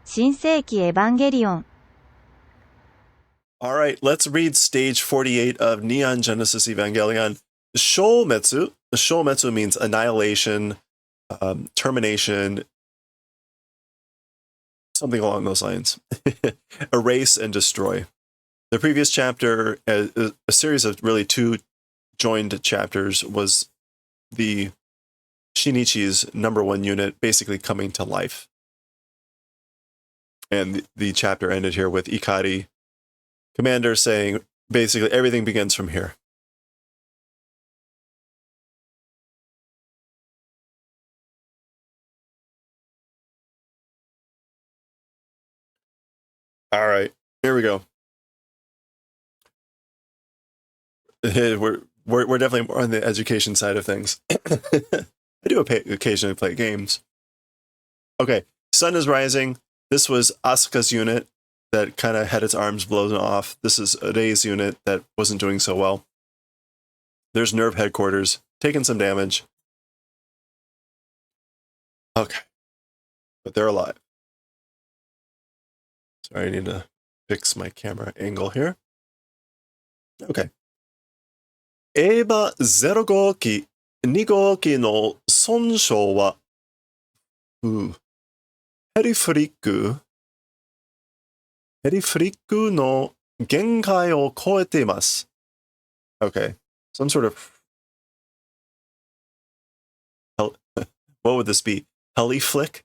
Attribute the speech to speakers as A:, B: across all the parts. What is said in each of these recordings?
A: 新世紀エヴァンゲリオン
B: All right, let's read stage 48 of Neon Genesis Evangelion. Shoumetsu. Shoumetsu means annihilation, termination, something along those lines. Erase and destroy. The previous chapter, a series of really two joined chapters, was the Shinichi's number one unit basically coming to life. And the chapter ended here with Ikari, commander, saying basically everything begins from here. All right, here we go. We're definitely more on the education side of things. I do occasionally play games. Okay, sun is rising. This was Asuka's unit that kind of had its arms blown off. This is Rei's unit that wasn't doing so well. There's Nerve headquarters, taking some damage. Okay, but they're alive. Sorry, I need to fix my camera angle here. Okay. エーバ0号機、2号機の損傷は、ヘリフリックの限界を超えています。Okay. Some sort of... what would this be? Heli flick?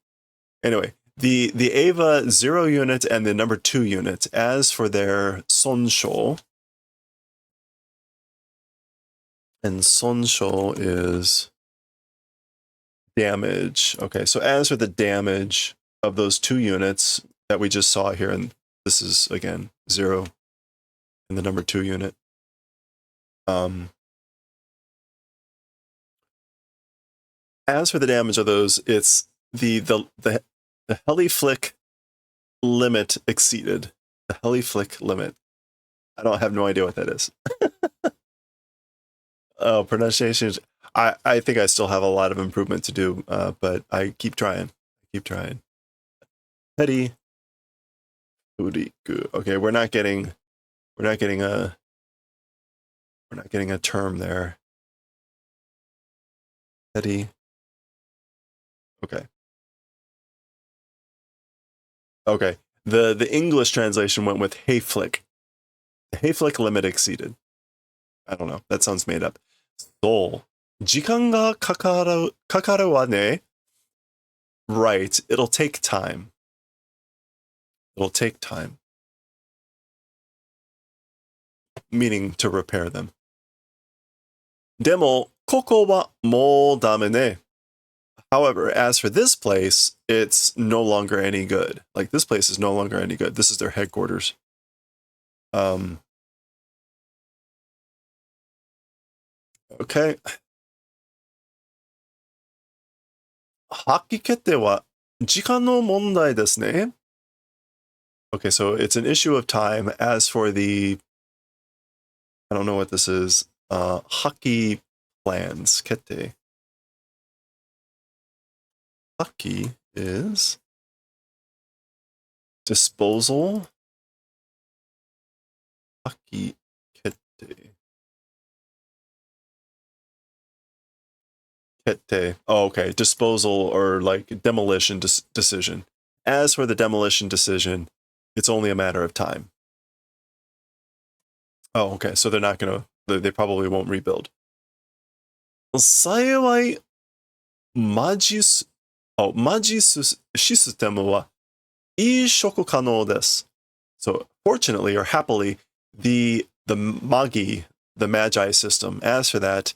B: Anyway, the Ava 0 unit and the number 2 unit, as for their Sonsho, and Sonsho is damage. Okay, so as for the damage of those 2 units that we just saw here, and this is, again, 0 in the number 2 unit. As for the damage of those, it's the heli flick limit exceeded. The heli flick limit. I don't have no idea what that is. Oh, pronunciation. I think I still have a lot of improvement to do, but I keep trying. Heli Furiku. Okay, we're not getting a term there. Heli. Okay. Okay. The English translation went with hey flick. The hey flick limit exceeded. I don't know. That sounds made up. Soul. 時間がかかるわね. Right. It'll take time. Meaning to repair them. でも、ここはもうダメね. However, as for this place, it's no longer any good. Like, this place is no longer any good. This is their headquarters. Okay. 発揮決定は時間の問題ですね. Okay, so it's an issue of time. As for the, I don't know what this is, hockey plans, 決定. Hockey is disposal. Hockey 決定. Oh, okay. Disposal or like demolition decision. As for the demolition decision, it's only a matter of time. Oh, okay. So they're not going to, they probably won't rebuild. 幸い、マジシステムは移植可能です. So fortunately or happily, the Magi, the Magi system, as for that,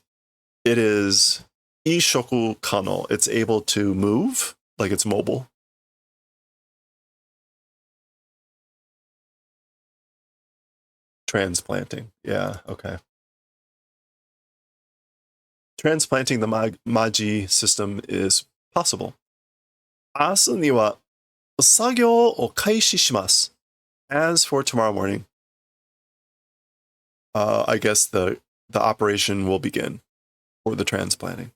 B: it is 移植可能. It's able to move, like it's mobile. Transplanting. Yeah, okay. Transplanting the Magi system is possible. 明日には作業を開始します. As for tomorrow morning, I guess the operation will begin for the transplanting.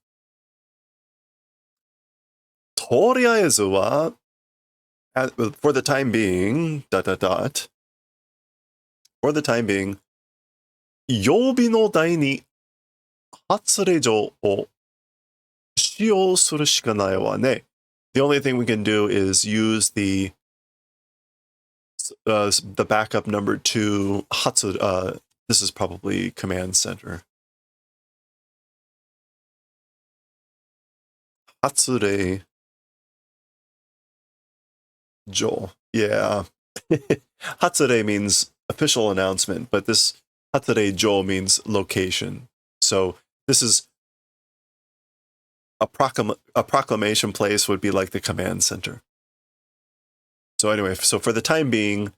B: とりあえずは For the time being, for the time being, 曜日の台に発令状を使用するしかないわね. The only thing we can do is use the backup number 2 hatsu. This is probably command center. 発令状. Yeah. 発令 means official announcement, but this 発令状 means location. So this is a proclamation place would be like the command center. So anyway, so for the time being,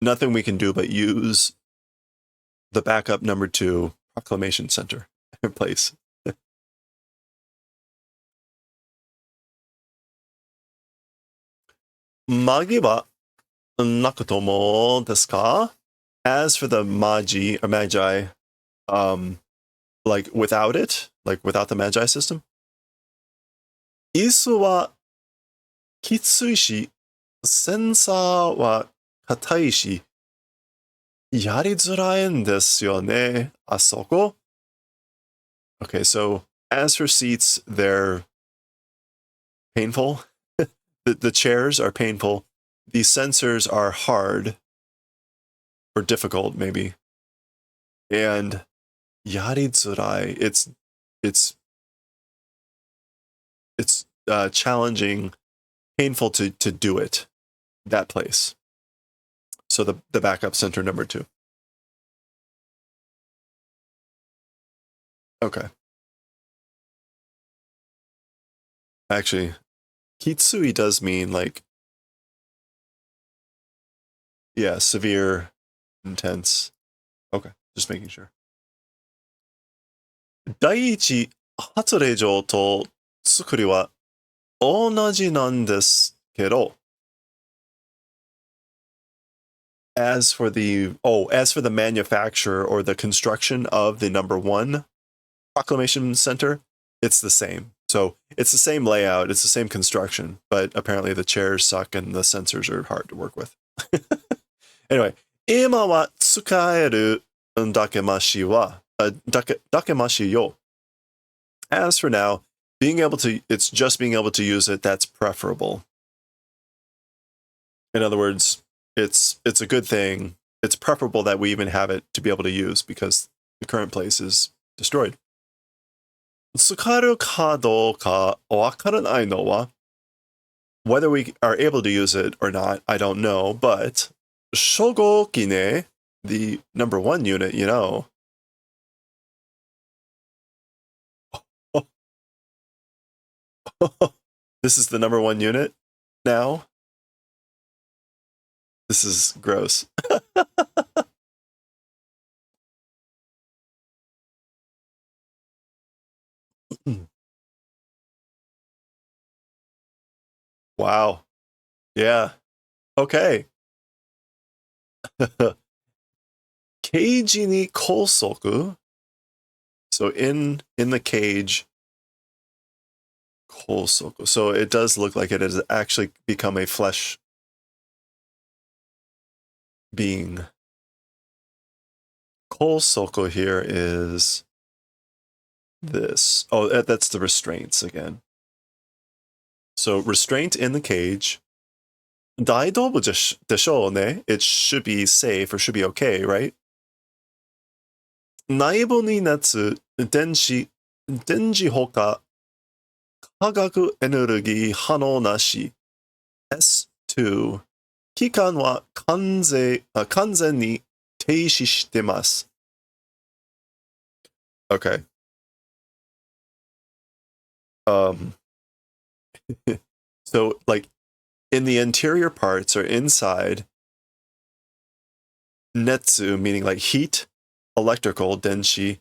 B: nothing we can do but use the backup number 2 proclamation center place. 紛はなくともですか? As for the magi or magi, like without it, like without the magi system, 椅子はきついし、センサーは硬いし、やりづらいんですよね、あそこ. Okay, so as for seats, they're painful. The chairs are painful. The sensors are hard or difficult, maybe. And yaritsurai, it's challenging, painful to do it, that place. So the backup center number 2. Okay. Actually, kitsui does mean like, yeah, severe, intense. Okay, just making sure. 第一発令状と作りは同じなんですけど、as for the manufacture or the construction of the number 1 proclamation center, it's the same. So it's the same layout, it's the same construction, but apparently the chairs suck and the sensors are hard to work with. Anyway, 今は使えるだけましは、だけましよ. As for now, it's just being able to use it that's preferable. In other words, it's a good thing. It's preferable that we even have it to be able to use because the current place is destroyed. 使えるかどうかわからないのは whether we are able to use it or not, I don't know, but 初号機ね, the number 1 unit, you know. This is the number 1 unit now. This is gross. Wow. Yeah. Okay. ケージに拘束? So in the cage, 拘束. So it does look like it has actually become a flesh being. 拘束 here is this. Oh, that's the restraints again. So restraint in the cage. 大丈夫でしょうね. It should be safe or should be okay, right? 内部に熱、電磁放火、化学エネルギー反応なし。S2、期間は完全に停止してます。Okay. So like in the interior parts or inside, netsu meaning like heat, electrical, denshi,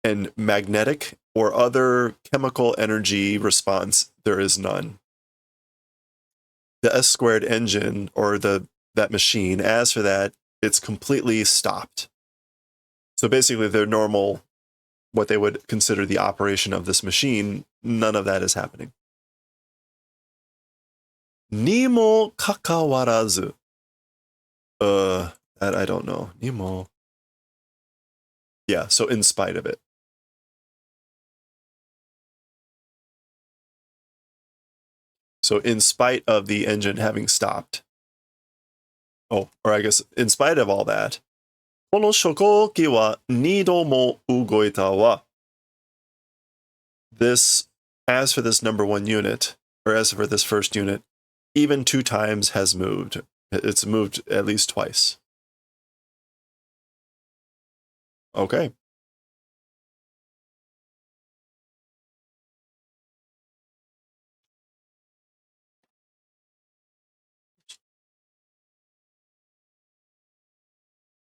B: and magnetic or other chemical energy response, there is none. The S-squared engine or that machine, as for that, it's completely stopped. So basically their normal, what they would consider the operation of this machine, none of that is happening. にもかかわらず. That I don't know. にも. Yeah, so in spite of it. So in spite of the engine having stopped. Oh, or I guess in spite of all that. この初号機は2度も動いたわ. This, as for this number one unit, or as for this first unit, even 2 times has moved. It's moved at least twice. Okay.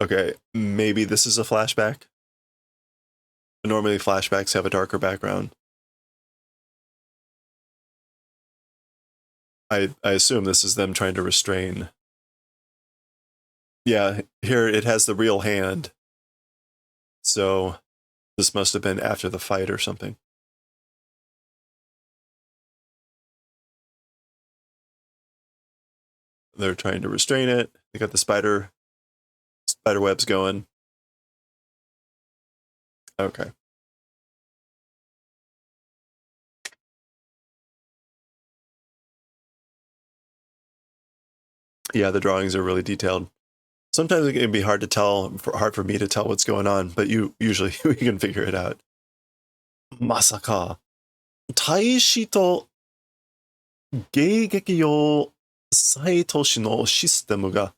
B: Okay, maybe this is a flashback. Normally flashbacks have a darker background. I assume this is them trying to restrain. Yeah, here it has the real hand. So this must have been after the fight or something. They're trying to restrain it. They got the spider webs going. Okay. Yeah, the drawings are really detailed. Sometimes it can be hard for me to tell what's going on, but usually we can figure it out. Masaka. 大使と迎撃用再都市のシステムが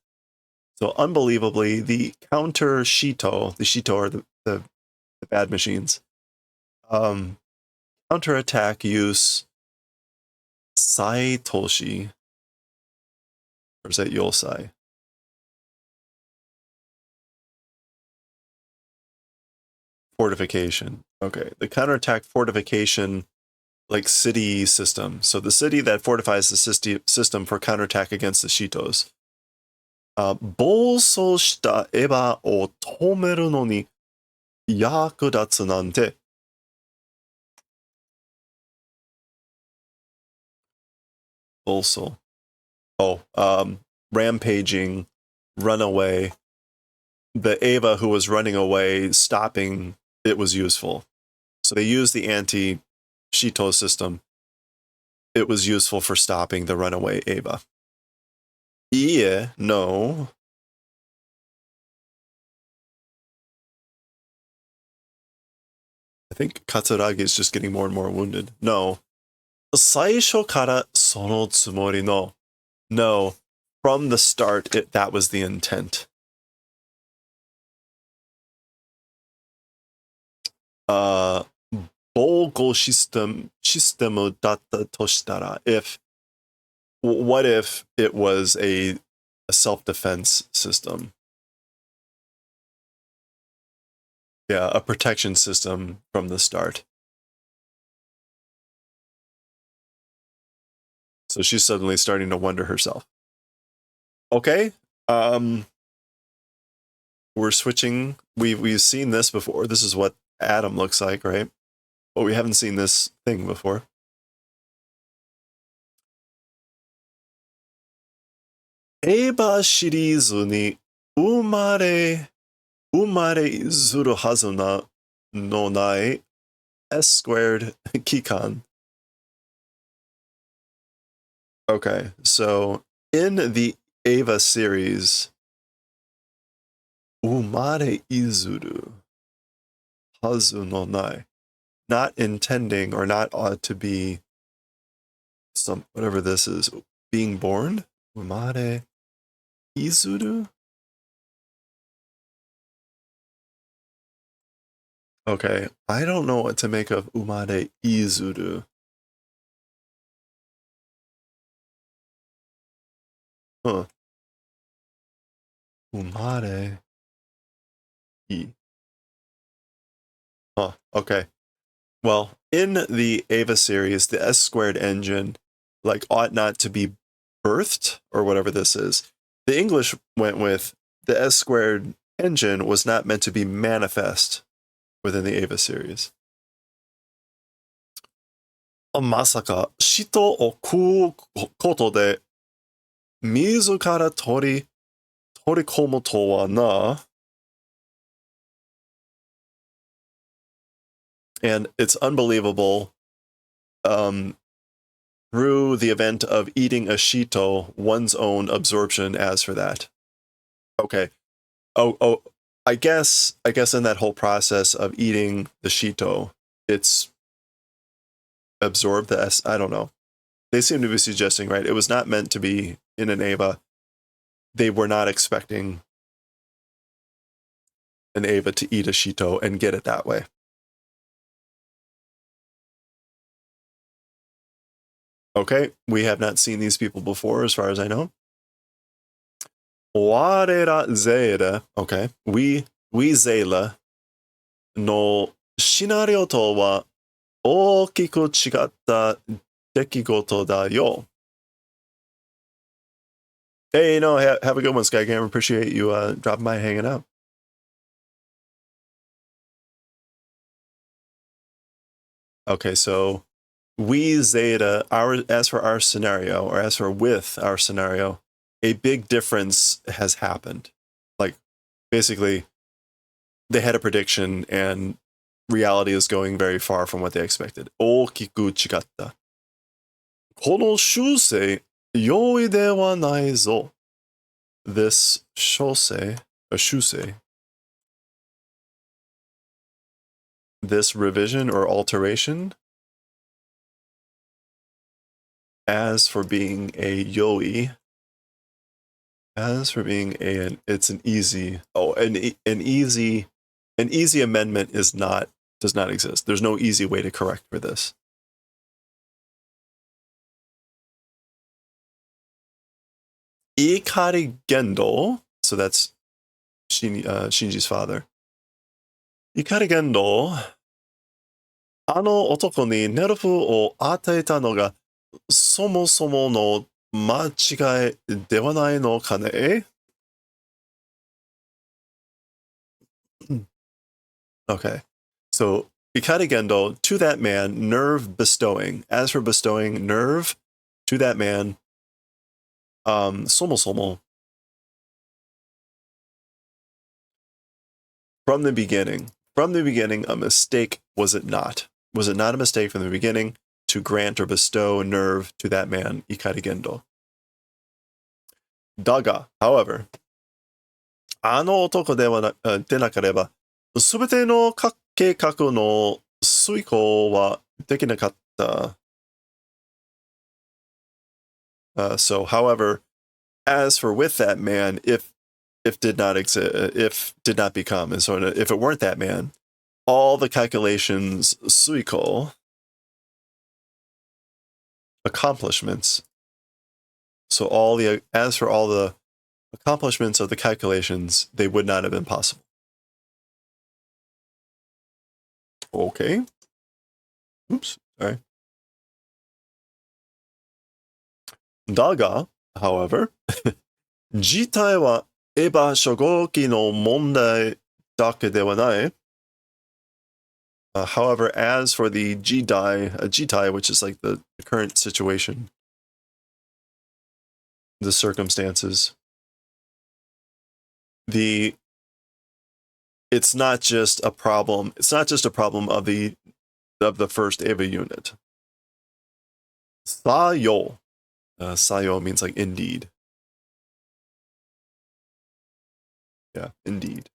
B: So unbelievably, the counter Shito, the Shito are the bad machines, counterattack use Saitoshi, or is that Yosai? Fortification. Okay, the counterattack fortification, like city system. So the city that fortifies the system for counterattack against the Shitos. 暴走したエヴァを止めるのに役立つなんて. Also. Oh, rampaging, runaway. The Eva who was running away, stopping it was useful. So they used the anti-Shito system. It was useful for stopping the runaway Eva. Yeah, no. I think Katsuragi is just getting more and more wounded. No. 最初からそのつもりの. No. From the start, that was the intent. Bolgo system だったとしたら, what if it was a self-defense system? Yeah, a protection system from the start. So she's suddenly starting to wonder herself. Okay. We're switching. We've seen this before. This is what Adam looks like, right? But we haven't seen this thing before. Eva シリーズに生まれずるはずのない S squared 期間. Okay, so in the Eva series, 生まれずるはずのない, not intending or not ought to be whatever this is, being born? 生まれずる? Okay, I don't know what to make of 生まれずる. Huh. 生まれ Huh, okay. Well, in the Eva series, the S squared engine ought not to be birthed or whatever this is. The English went with the S squared engine was not meant to be manifest within the Eva series. まさか、死とを食うことで自ら取り込むとはな. And it's unbelievable. Through the event of eating a shito, one's own absorption as for that. Okay. Oh, I guess in that whole process of eating the shito, it's absorbed the S. I don't know. They seem to be suggesting, right? It was not meant to be in an Eva. They were not expecting an Eva to eat a shito and get it that way. Okay, we have not seen these people before, as far as I know. Warera Zera, okay, we Zela no scenario to wa okiku chigatta dekigoto da yo. Hey, have a good one, Skycam. Appreciate you dropping by, hanging out. Okay, so we Zeta, as for our scenario, or as for with our scenario, a big difference has happened. Like, basically, they had a prediction, and reality is going very far from what they expected. Okiku chigatta. この修正、容易ではないぞ. This shosei, a shusei, this revision or alteration, as for being a yoi, it's an easy, an easy amendment does not exist. There's no easy way to correct for this. Ikari Gendo, so that's Shinji's father. Ikari Gendo, あの男にネルフを与えたのがそもそもの間違いではないのかね? Okay. So, Ikari Gendo, to that man, nerve bestowing. As for bestowing nerve, to that man, somo somo. From the beginning, a mistake was it not? Was it not a mistake from the beginning to grant or bestow nerve to that man, Ikari Gendo? Daga, however, あの男でなければ、すべての計画の遂行はできなかった。So, however, as for with that man, if did not exist, if did not become, and so if it weren't that man, all the calculations, suiko, accomplishments. So as for all the accomplishments of the calculations, they would not have been possible. Okay. Oops, sorry. Daga, however, 自体はエヴァ初号機の問題だけではない。However, as for the jitai, which is like the current situation, the circumstances, it's not just a problem. It's not just a problem of the first Eva unit. Sayo. Sayo means like indeed. Yeah, indeed.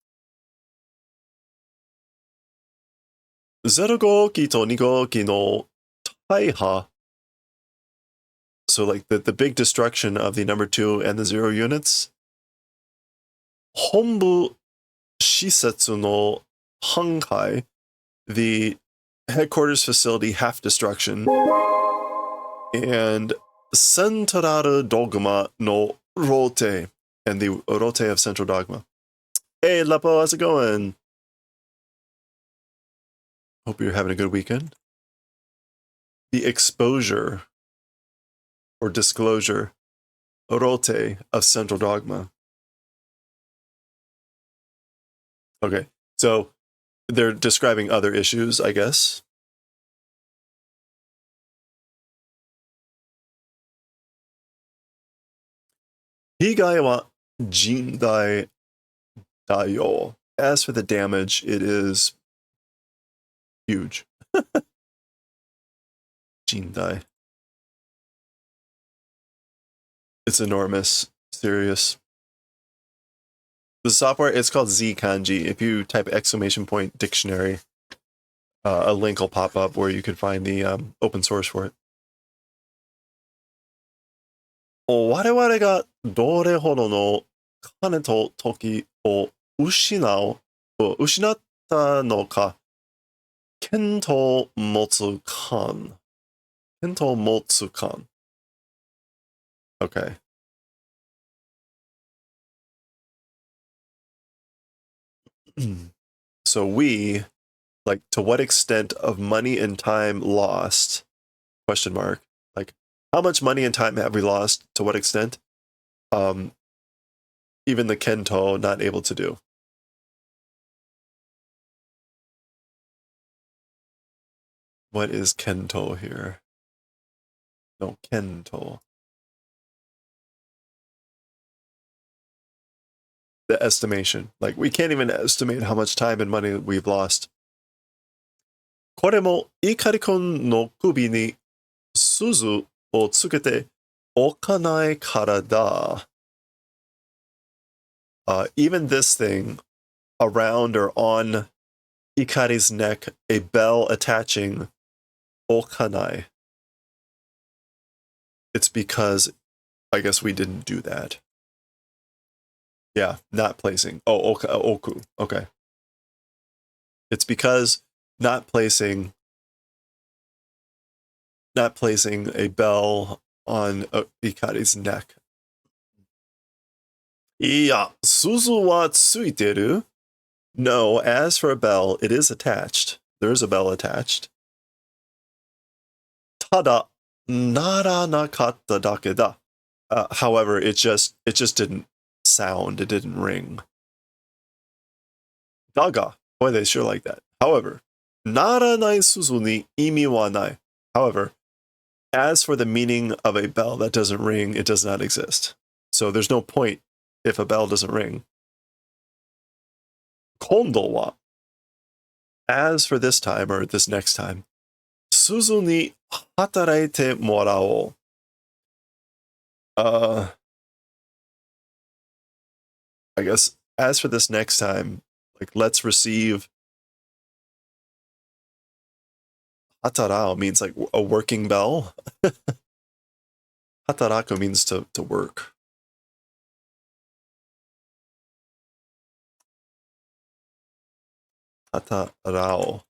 B: 0号機と2号機の大破. So like the big destruction of the number 2 and the 0 units. 本部施設の破壊, the headquarters facility half destruction, and central dogma no rote, and the rote of central dogma. Hey, Lepo, how's it going? Hope you're having a good weekend. The exposure or disclosure, rote, of central dogma. Okay, so they're describing other issues, I guess. Higai wa jindai dayo. As for the damage, it is huge. Jindai. It's enormous. Serious. The software, it's called Z Kanji. If you type exclamation point dictionary, a link will pop up where you can find the open source for it. 我々がどれほどの金と時を失ったのか、見当持つ感。見当持つ感。Okay. So we, like, to what extent of money and time lost? Question mark. Like, how much money and time have we lost? To what extent? Even the Kento not able to do. What is Kento here? No, Kento. The estimation. Like, we can't even estimate how much time and money we've lost. これも怒りくんの首に鈴をつけておかないからだ。Even this thing around or on Ikari's neck, a bell attaching okanai. It's because I guess we didn't do that. Yeah, not placing. Oh, oku. Okay. It's because not placing a bell on Ikari's neck. いや、鈴はついてる? No, as for a bell, it is attached. There is a bell attached. ただ、ならなかっただけだ. However, it just didn't sound. It didn't ring. だが, boy, they sure like that. However, ならない鈴に意味はない. However, as for the meaning of a bell that doesn't ring, it does not exist. So there's no point if a bell doesn't ring. 今度は, as for this time or this next time, 鈴に働いてもらおう. I guess as for this next time, like, let's receive. Hatarao means like a working bell. Hataraku means to work. Hatarao.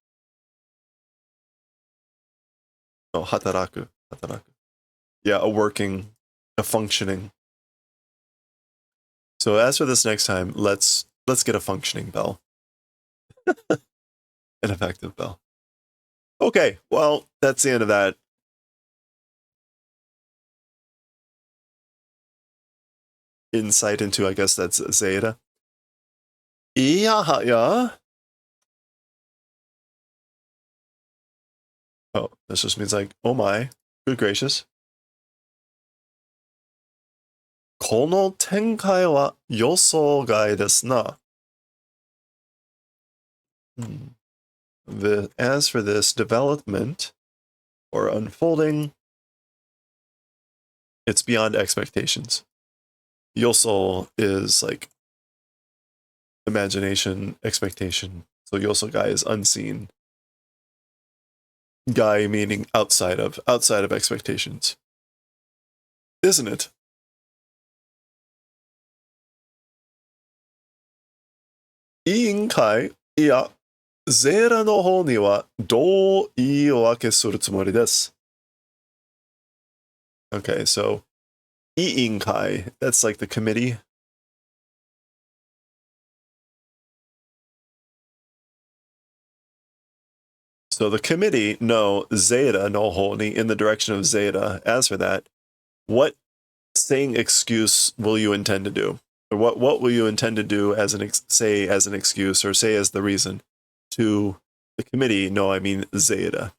B: No, hataraku. Yeah, a functioning. So as for this next time, let's get a functioning bell. An effective bell. Okay, well, that's the end of that. Insight into, I guess that's Zeta. Yeah. Oh, this just means like, oh my, good gracious. この展開は予想外ですな. As for this development or unfolding, it's beyond expectations. Yoso is like imagination, expectation. So Yosogai is unseen. Gai meaning outside of expectations. Isn't it? 委員会? いや、ゼーラの方にはどう言い訳するつもりです. Okay, so 委員会, that's like the committee. So the committee, no, Zeta no honi, in the direction of Zeta. As for that, what saying excuse will you intend to do? Or what will you intend to do as say as an excuse or say as the reason to the committee? No, I mean Zeta.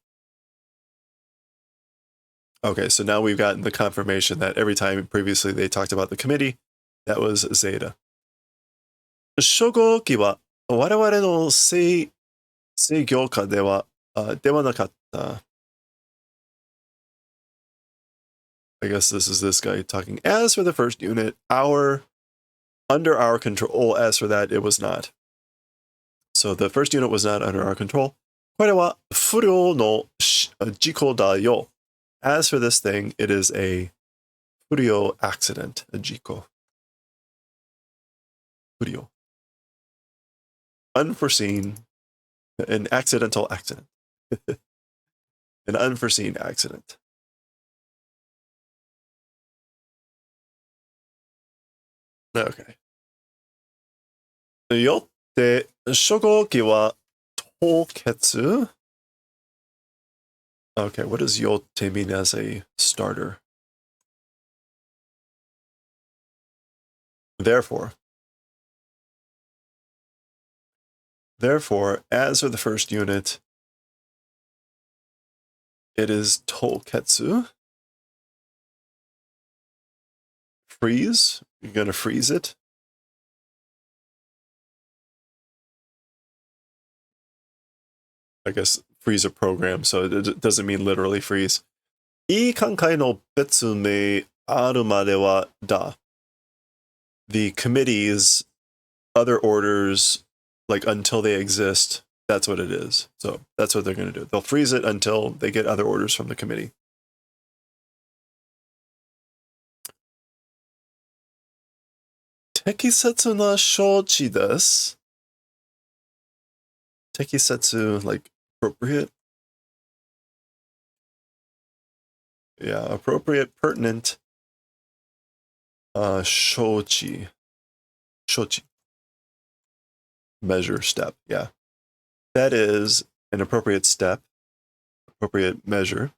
B: Okay, so now we've gotten the confirmation that every time previously they talked about the committee, That was Zeta. 初号機は我々の制御下ではなかった。I guess this is this guy talking. As for the first unit, under our control. As for that, it was not. So the first unit was not under our control. これは不良の事故だよ. As for this thing, it is a 不良 accident, a 事故. 不良. Unforeseen, an accidental accident. An unforeseen accident. Okay. よって初号機は凍結? Okay, what does よって mean as a starter? Therefore, as for the first unit, it is toketsu. Freeze? You're going to freeze it? I guess freeze a program, so it doesn't mean literally freeze. いい考えの別名あるまではだ. The committee's other orders, like until they exist, that's what it is. So that's what they're going to do. They'll freeze it until they get other orders from the committee. Tekisetsu na shochi desu. Tekisetsu, like appropriate. Yeah, appropriate, pertinent. Shochi. Measure, step, yeah. That is an appropriate step, appropriate measure.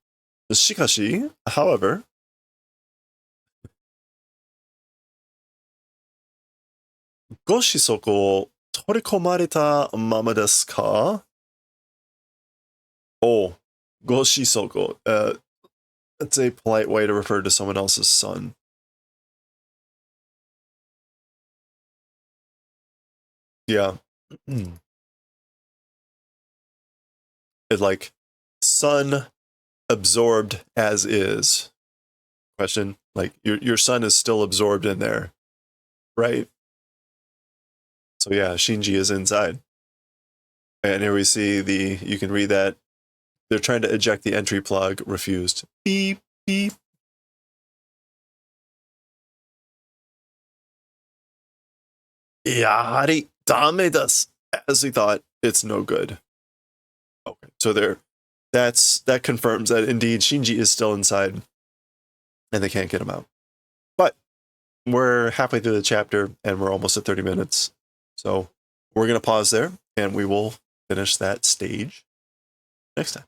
B: Shikashi, however, ご子息を取り込まれたままですか? Oh, ご子息. That's a polite way to refer to someone else's son. Yeah. It's like son absorbed as is. Question, like your son is still absorbed in there, right? So yeah, Shinji is inside. And here we see you can read that. They're trying to eject the entry plug, refused. Beep, beep. Yahari dame desu. As he thought, it's no good. Okay, so that confirms that indeed Shinji is still inside and they can't get him out. But we're halfway through the chapter and we're almost at 30 minutes. So we're going to pause there and we will finish that stage next time.